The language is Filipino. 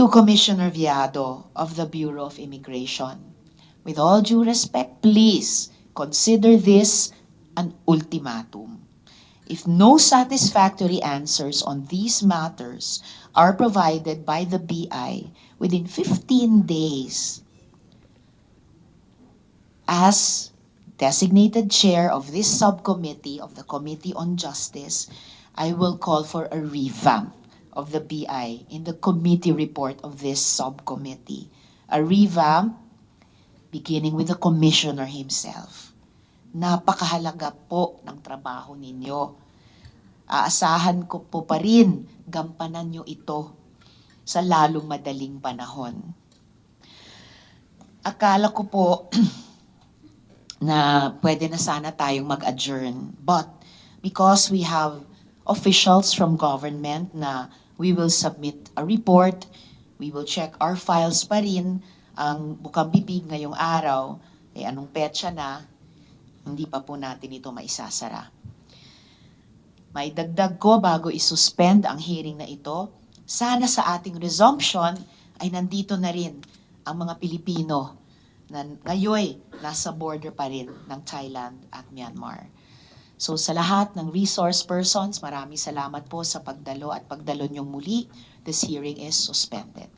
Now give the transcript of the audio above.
To Commissioner Viado of the Bureau of Immigration, with all due respect, please consider this an ultimatum. If no satisfactory answers on these matters are provided by the BI within 15 days, as designated chair of this subcommittee of the Committee on Justice, I will call for a revamp of the BI in the committee report of this subcommittee. A revamp beginning with the commissioner himself. Napakahalaga po ng trabaho ninyo. Aasahan ko po pa rin, gampanan nyo ito sa lalong madaling panahon. Akala ko po na pwede na sana tayong mag-adjourn. But because we have officials from government na we will submit a report, we will check our files pa rin, ang bukang bibig ngayong araw, anong petsa na, hindi pa po natin ito maisasara. May dagdag ko bago isuspend ang hearing na ito, sana sa ating resumption ay nandito na rin ang mga Pilipino na ngayon nasa border pa rin ng Thailand at Myanmar. So sa lahat ng resource persons, maraming salamat po sa pagdalo at pagdalo niyong muli. This hearing is suspended.